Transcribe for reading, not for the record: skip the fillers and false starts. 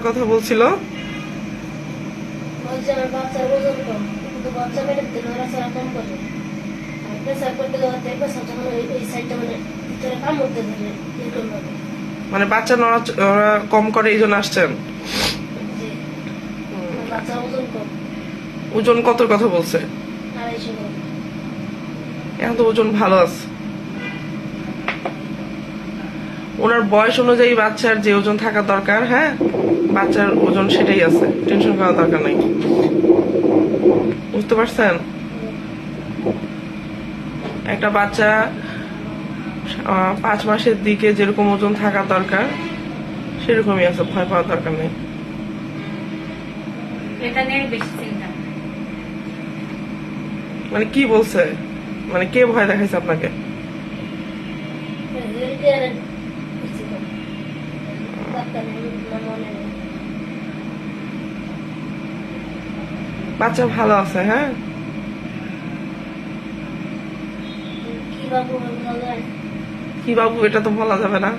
কথা বলছিল। বলছে আমার বাচ্চার ওজন কম, কিন্তু বাচ্চা পেটের দিন নড়াচড়া কম করে। আর প্রেসার করতে যাওয়াতে প্রেসার যখন এই সাইডটা মানে ভিতরে কামড়তে ধরে এরকম ভাবে। মানে বাচ্চা নড়াচড়া কম করে এই জন্য আসছেন? যে আমার বাচ্চার ওজন কম, ওজন কত কথা বলছে? 250 গ্রাম। এখন তো ওজন ভালো আছে। ওনার বয়স অনুযায়ী বাচ্চার যে ওজন থাকা দরকার, হ্যাঁ বাচ্চার ওজন সেটাই আছে, টেনশন করার দরকার নাই। বুঝতে পারছেন? একটা বাচ্চা 5 মাসের দিকে যেরকম ওজন থাকা দরকার সেরকমই আছে, ভয় পাওয়ার দরকার নেই। এটা নিয়ে বেশি চিন্তা। মানে কি বলছে, মানে কে ভয় দেখাইছে আপনাকে? বাচ্চা ভালো আছে, হ্যাঁ। কি বাবু বলা যায়? কি বাবু এটা তো বলা যাবে না।